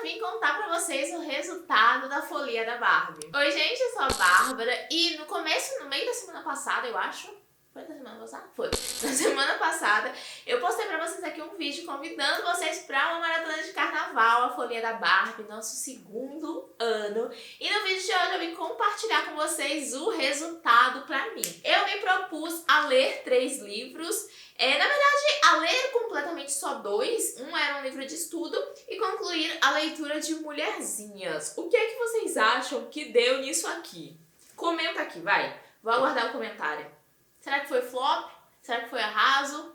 vim contar pra vocês o resultado da folia da Barbie. Oi gente, eu sou a Bárbara e no meio da semana passada, eu acho, foi da semana passada? Foi. Na semana passada, eu postei pra vocês aqui um vídeo convidando vocês pra uma maratona de carnaval, a Folia da Barbie, nosso segundo ano. E no vídeo de hoje eu vim compartilhar com vocês o resultado pra mim. Eu me propus a ler 3 livros, na verdade, a ler completamente só 2. Um era um livro de estudo e concluir a leitura de Mulherzinhas. O que é que vocês acham que deu nisso aqui? Comenta aqui, vai. Vou aguardar o comentário. Será que foi flop? Será que foi arraso?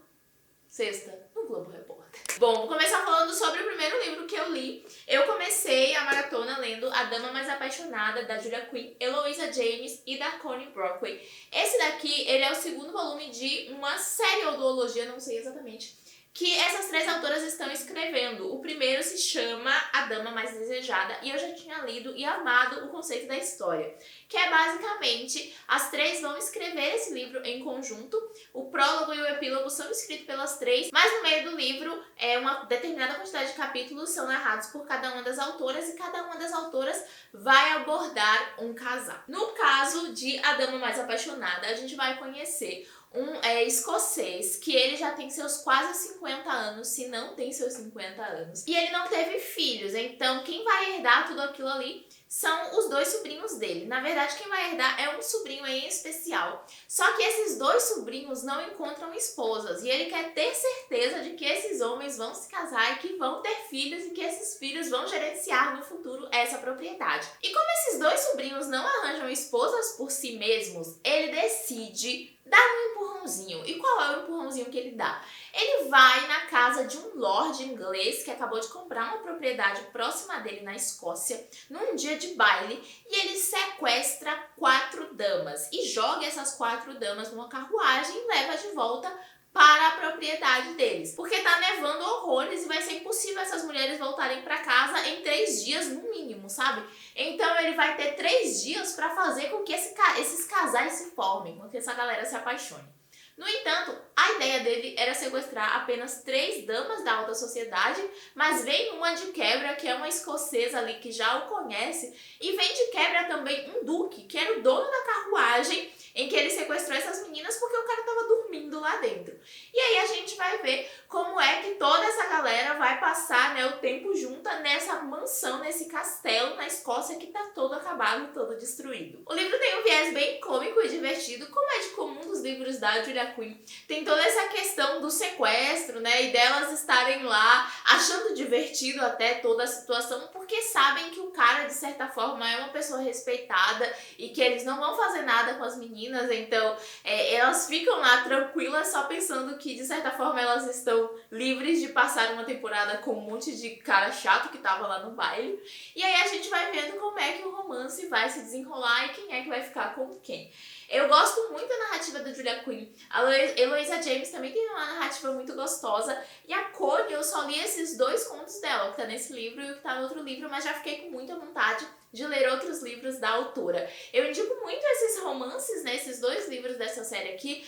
Sexta, no Globo Repórter. Bom, vou começar falando sobre o primeiro livro que eu li. Eu comecei a maratona lendo A Dama Mais Apaixonada, da Julia Quinn, Eloisa James e da Connie Brockway. Esse daqui, ele é o segundo volume de uma série ou duologia, não sei exatamente, que essas 3 autoras estão escrevendo. O primeiro se chama A Dama Mais Desejada e eu já tinha lido e amado o conceito da história, que é basicamente, as 3 vão escrever esse livro em conjunto. O prólogo e o epílogo são escritos pelas 3, mas no meio do livro uma determinada quantidade de capítulos são narrados por cada uma das autoras e cada uma das autoras vai abordar um casal. No caso de A Dama Mais Apaixonada, a gente vai conhecer um escocês que ele já tem seus quase 50 anos, se não tem seus 50 anos. E ele não teve filhos, então quem vai herdar tudo aquilo ali são os 2 sobrinhos dele. Na verdade, quem vai herdar é um sobrinho em especial. Só que esses 2 sobrinhos não encontram esposas e ele quer ter certeza de que esses homens vão se casar e que vão ter filhos e que esses filhos vão gerenciar no futuro essa propriedade. E como esses 2 sobrinhos não arranjam esposas por si mesmos, ele decide dar um empurrãozinho. E qual é o empurrãozinho que ele dá? Ele vai na casa de um lord inglês que acabou de comprar uma propriedade próxima dele na Escócia, num dia de baile, e ele sequestra 4 damas e joga essas 4 damas numa carruagem e leva de volta para a propriedade deles. Porque tá nevando horrores e vai ser impossível essas mulheres voltarem para casa em 3 dias no mínimo, sabe? Então ele vai ter 3 dias para fazer com que esses casais se formem, com que essa galera se apaixone. No entanto, a ideia dele era sequestrar apenas 3 damas da alta sociedade, mas vem uma de quebra, que é uma escocesa ali que já o conhece, e vem de quebra também um duque, que era o dono da carruagem em que ele sequestrou essas meninas porque o cara tava dormindo lá dentro. E aí a gente vai ver como é que toda essa galera vai passar, o tempo junta nessa mansão, nesse castelo na Escócia que tá todo acabado, todo destruído. O livro tem um viés bem cômico e divertido, como é de comum dos livros da Julia Quinn. Tem toda essa questão do sequestro, e delas estarem lá achando divertido até toda a situação, porque sabem que o cara, de certa forma, é uma pessoa respeitada e que eles não vão fazer nada com as meninas, então elas ficam lá tranquilas só pensando que, de certa forma, elas estão livres de passar uma temporada com um monte de cara chato que tava lá no baile. E aí a gente vai vendo como é que o romance vai se desenrolar e quem é que vai ficar com quem. Eu gosto muito da narrativa da Julia Quinn. A Eloisa James também tem uma narrativa muito gostosa. E a Connie, eu só li esses 2 contos dela, o que tá nesse livro e o que tá no outro livro, mas já fiquei com muita vontade de ler outros livros da autora. Eu indico muito esses romances, esses 2 livros dessa série aqui,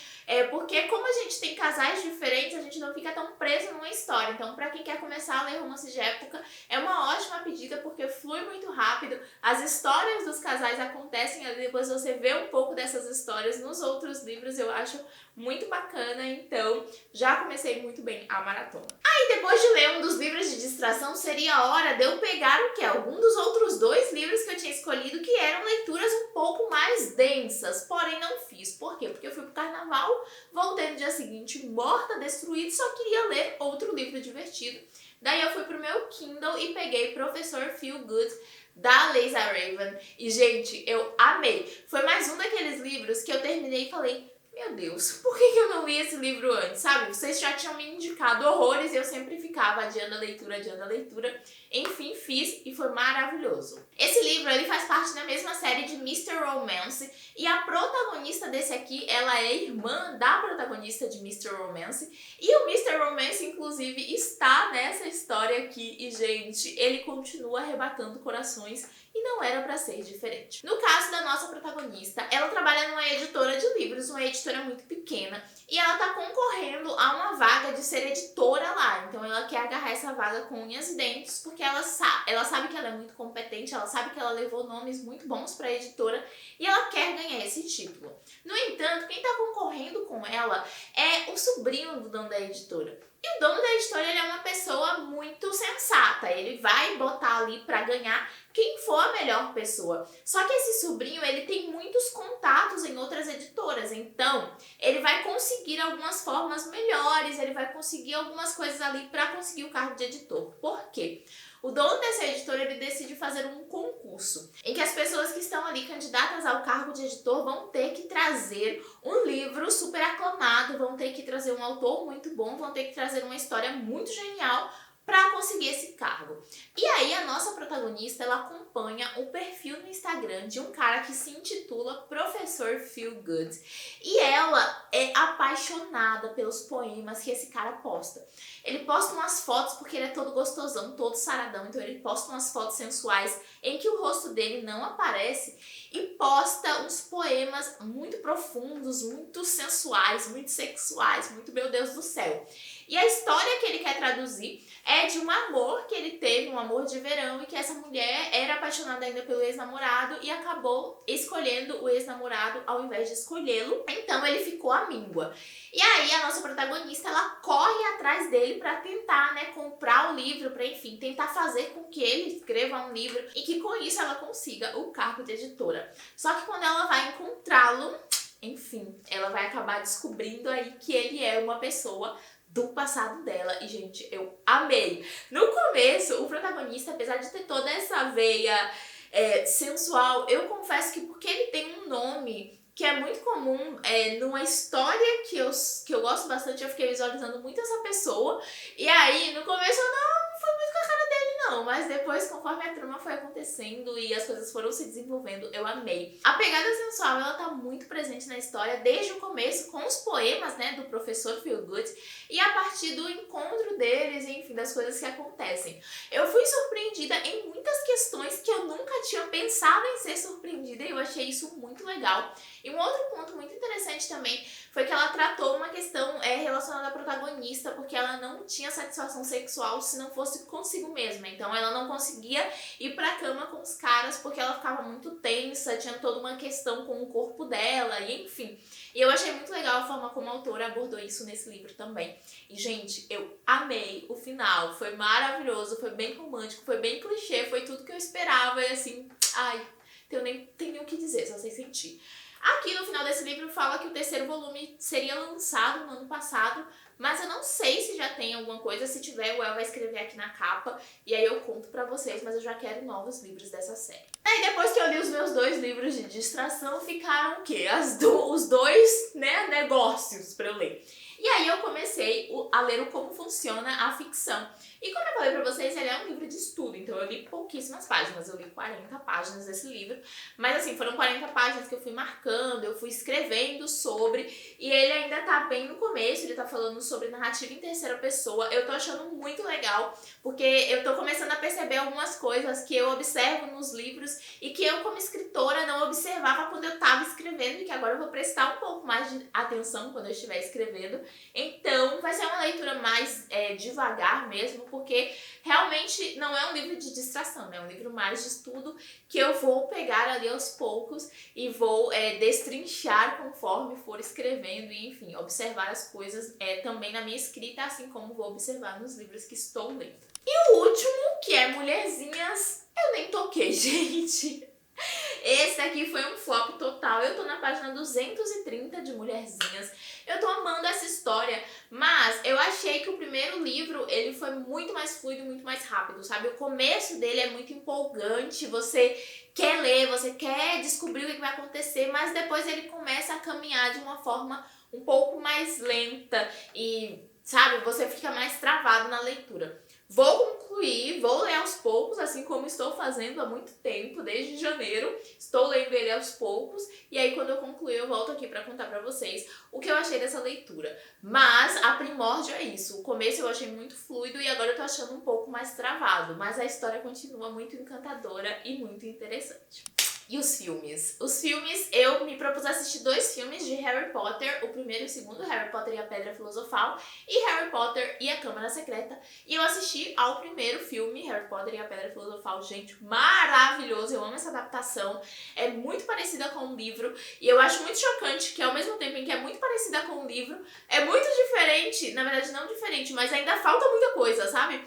porque como a gente tem casais diferentes, a gente não fica tão preso numa história. Então, pra quem quer começar a ler romances de época, é uma ótima pedida, porque flui muito rápido, as histórias dos casais acontecem ali, depois você vê um pouco dessas histórias nos outros livros, eu acho muito bacana, então já comecei muito bem a maratona. Aí depois de ler um dos livros de distração, seria a hora de eu pegar o quê? Algum dos outros 2 livros que eu tinha escolhido, que eram leituras um pouco mais densas, porém não fiz. Por quê? Porque eu fui pro carnaval, voltei no dia seguinte morta, destruída, só queria ler outro livro divertido. Daí eu fui pro meu Kindle e peguei Professor Feel Good, da Leisa Raven. E, gente, eu amei. Foi mais um daqueles livros que eu terminei e falei, meu Deus, por que eu não li esse livro antes, sabe? Vocês já tinham me indicado horrores e eu sempre ficava adiando a leitura, adiando a leitura. Enfim, fiz e foi maravilhoso. Esse livro, ele faz parte da mesma série de Mr. Romance e a protagonista desse aqui, ela é irmã da protagonista de Mr. Romance e o Mr. Romance, inclusive, está nessa história aqui e, gente, ele continua arrebatando corações e não era pra ser diferente. No caso da nossa protagonista, ela trabalha numa editora de livros, uma editora editora muito pequena e ela tá concorrendo a uma vaga de ser editora lá. Então ela quer agarrar essa vaga com unhas e dentes, porque ela sabe que ela é muito competente, ela sabe que ela levou nomes muito bons pra editora e ela quer ganhar esse título. No entanto, quem tá concorrendo com ela é o sobrinho do dono da editora. E o dono da editora, ele é uma pessoa muito sensata, ele vai botar ali pra ganhar quem for a melhor pessoa. Só que esse sobrinho, ele tem muitos contatos em outras editoras, então ele vai conseguir algumas formas melhores, ele vai conseguir algumas coisas ali pra conseguir o cargo de editor. Por quê? O dono dessa editora, ele decide fazer um concurso em que as pessoas que estão ali candidatas ao cargo de editor vão ter que trazer um livro super aclamado, vão ter que trazer um autor muito bom, vão ter que trazer uma história muito genial para conseguir esse cargo. E aí a nossa protagonista, ela acompanha o perfil no Instagram de um cara que se intitula Professor Feel Good. E ela é apaixonada pelos poemas que esse cara posta. Ele posta umas fotos porque ele é todo gostosão, todo saradão, então ele posta umas fotos sensuais em que o rosto dele não aparece e posta uns poemas muito profundos, muito sensuais, muito sexuais, muito meu Deus do céu. E a história que ele quer traduzir é de um amor que ele teve, um amor de verão, e que essa mulher era apaixonada ainda pelo ex-namorado e acabou escolhendo o ex-namorado ao invés de escolhê-lo. Então ele ficou amíngua. E aí a nossa protagonista, ela corre atrás dele para tentar, comprar o livro, para enfim, tentar fazer com que ele escreva um livro e que com isso ela consiga o cargo de editora. Só que quando ela vai encontrá-lo, enfim, ela vai acabar descobrindo aí que ele é uma pessoa do passado dela. E, gente, eu amei. No começo, o protagonista, apesar de ter toda essa veia sensual, eu confesso que porque ele tem um nome que é muito comum numa história que eu gosto bastante, eu fiquei visualizando muito essa pessoa. E aí, no começo, eu não fui muito com a cara dele, não. Mas depois, conforme a trama foi acontecendo e as coisas foram se desenvolvendo, eu amei. A pegada sensual, ela tá muito presente na história desde o começo, com os poemas, do professor Feel Good, e a partir do encontro deles, enfim, das coisas que acontecem. Eu fui surpreendida em muitas questões que eu nunca tinha pensado em ser surpreendida, e eu achei isso muito legal. E um outro ponto muito interessante também foi que ela tratou uma questão relacionada à protagonista, porque ela não tinha satisfação sexual se não fosse consigo mesma. Então ela não conseguia ir pra cama com os caras porque ela ficava muito tensa, tinha toda uma questão com o corpo dela, e enfim. E eu achei muito legal a forma como a autora abordou isso nesse livro também. E, gente, eu amei o final. Foi maravilhoso, foi bem romântico, foi bem clichê, foi tudo que eu esperava. E assim, ai, eu nem tenho o que dizer, só sei sentir. Aqui no final desse livro fala que o terceiro volume seria lançado no ano passado, mas eu não sei se já tem alguma coisa. Se tiver, o El vai escrever aqui na capa e aí eu conto pra vocês, mas eu já quero novos livros dessa série. Aí depois que eu li os meus 2 livros de distração, ficaram o quê? Os dois, negócios pra eu ler. E aí eu comecei a ler o Como Funciona a Ficção. E como eu falei pra vocês, ele é um livro de estudo, então eu li pouquíssimas páginas, eu li 40 páginas desse livro, mas assim, foram 40 páginas que eu fui marcando, eu fui escrevendo sobre, e ele ainda tá bem no começo, ele tá falando sobre narrativa em terceira pessoa. Eu tô achando muito legal, porque eu tô começando a perceber algumas coisas que eu observo nos livros e que eu como escritora não observava quando eu tava escrevendo, e que agora eu vou prestar um pouco mais de atenção quando eu estiver escrevendo. Então vai ser uma leitura mais devagar mesmo, porque realmente não é um livro de distração, é um livro mais de estudo que eu vou pegar ali aos poucos e vou destrinchar conforme for escrevendo e, enfim, observar as coisas também na minha escrita, assim como vou observar nos livros que estou lendo. E o último, que é Mulherzinhas, eu nem toquei, gente. Esse daqui foi um flop total. Eu tô na página 230 de Mulherzinhas. Eu tô amando essa história, mas eu achei que o primeiro livro, ele foi muito mais fluido, muito mais rápido, sabe? O começo dele é muito empolgante, você quer ler, você quer descobrir o que vai acontecer, mas depois ele começa a caminhar de uma forma um pouco mais lenta e, sabe, você fica mais travado na leitura. Vou concluir, vou ler aos poucos, assim como estou fazendo há muito tempo, desde janeiro. Estou lendo ele aos poucos e aí quando eu concluir eu volto aqui para contar para vocês o que eu achei dessa leitura. Mas a primórdia é isso, o começo eu achei muito fluido e agora eu tô achando um pouco mais travado, mas a história continua muito encantadora e muito interessante. E os filmes? Os filmes, eu me propus a assistir 2 filmes de Harry Potter, o primeiro e o segundo, Harry Potter e a Pedra Filosofal, e Harry Potter e a Câmara Secreta. E eu assisti ao primeiro filme, Harry Potter e a Pedra Filosofal. Gente, maravilhoso, eu amo essa adaptação, é muito parecida com o livro, e eu acho muito chocante que ao mesmo tempo em que é muito parecida com o livro, é muito diferente, na verdade não diferente, mas ainda falta muita coisa, sabe?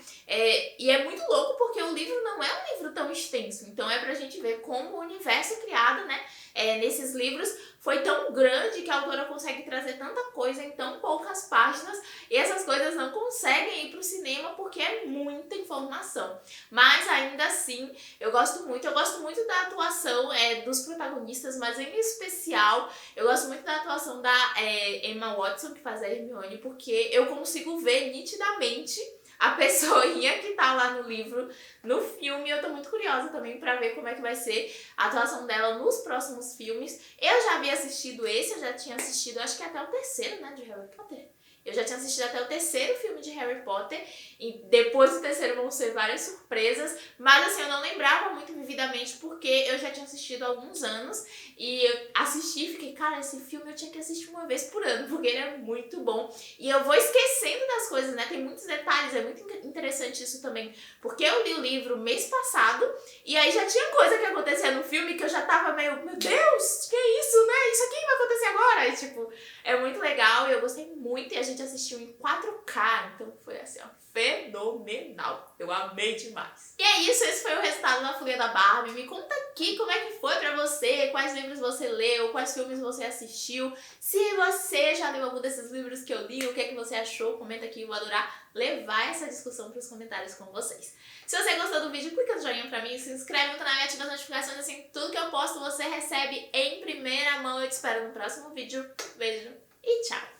E é muito louco porque o livro não é um livro tão extenso, então é pra gente ver como o universo criado, né, nesses livros foi tão grande que a autora consegue trazer tanta coisa em tão poucas páginas e essas coisas não conseguem ir pro cinema porque é muita informação. Mas ainda assim, eu gosto muito da atuação dos protagonistas, mas em especial eu gosto muito da atuação da Emma Watson, que faz a Hermione, porque eu consigo ver nitidamente a pessoinha que tá lá no livro, no filme. Eu tô muito curiosa também pra ver como é que vai ser a atuação dela nos próximos filmes. Eu já havia assistido esse, eu já tinha assistido, acho que até o terceiro, né, de Harry Potter. Eu já tinha assistido até o terceiro filme de Harry Potter e depois do terceiro vão ser várias surpresas, mas assim, eu não lembrava muito vividamente porque eu já tinha assistido há alguns anos e eu assisti e fiquei, cara, esse filme eu tinha que assistir uma vez por ano porque ele é muito bom e eu vou esquecendo das coisas, né, tem muitos detalhes, é muito interessante isso também, porque eu li o livro mês passado e aí já tinha coisa que acontecia no filme que eu já tava meio, meu Deus, que é isso, né, isso aqui vai acontecer agora, e tipo, é muito legal e eu gostei muito e a gente assistiu em 4K, então foi assim, ó, fenomenal. Eu amei demais. E é isso, esse foi o resultado da Folia da Barbie. Me conta aqui como é que foi pra você, quais livros você leu, quais filmes você assistiu. Se você já leu algum desses livros que eu li, o que é que você achou, comenta aqui, eu vou adorar levar essa discussão pros comentários com vocês. Se você gostou do vídeo, clica no joinha pra mim, se inscreve no canal e ativa as notificações, assim, tudo que eu posto você recebe em primeira mão. Eu te espero no próximo vídeo. Beijo e tchau!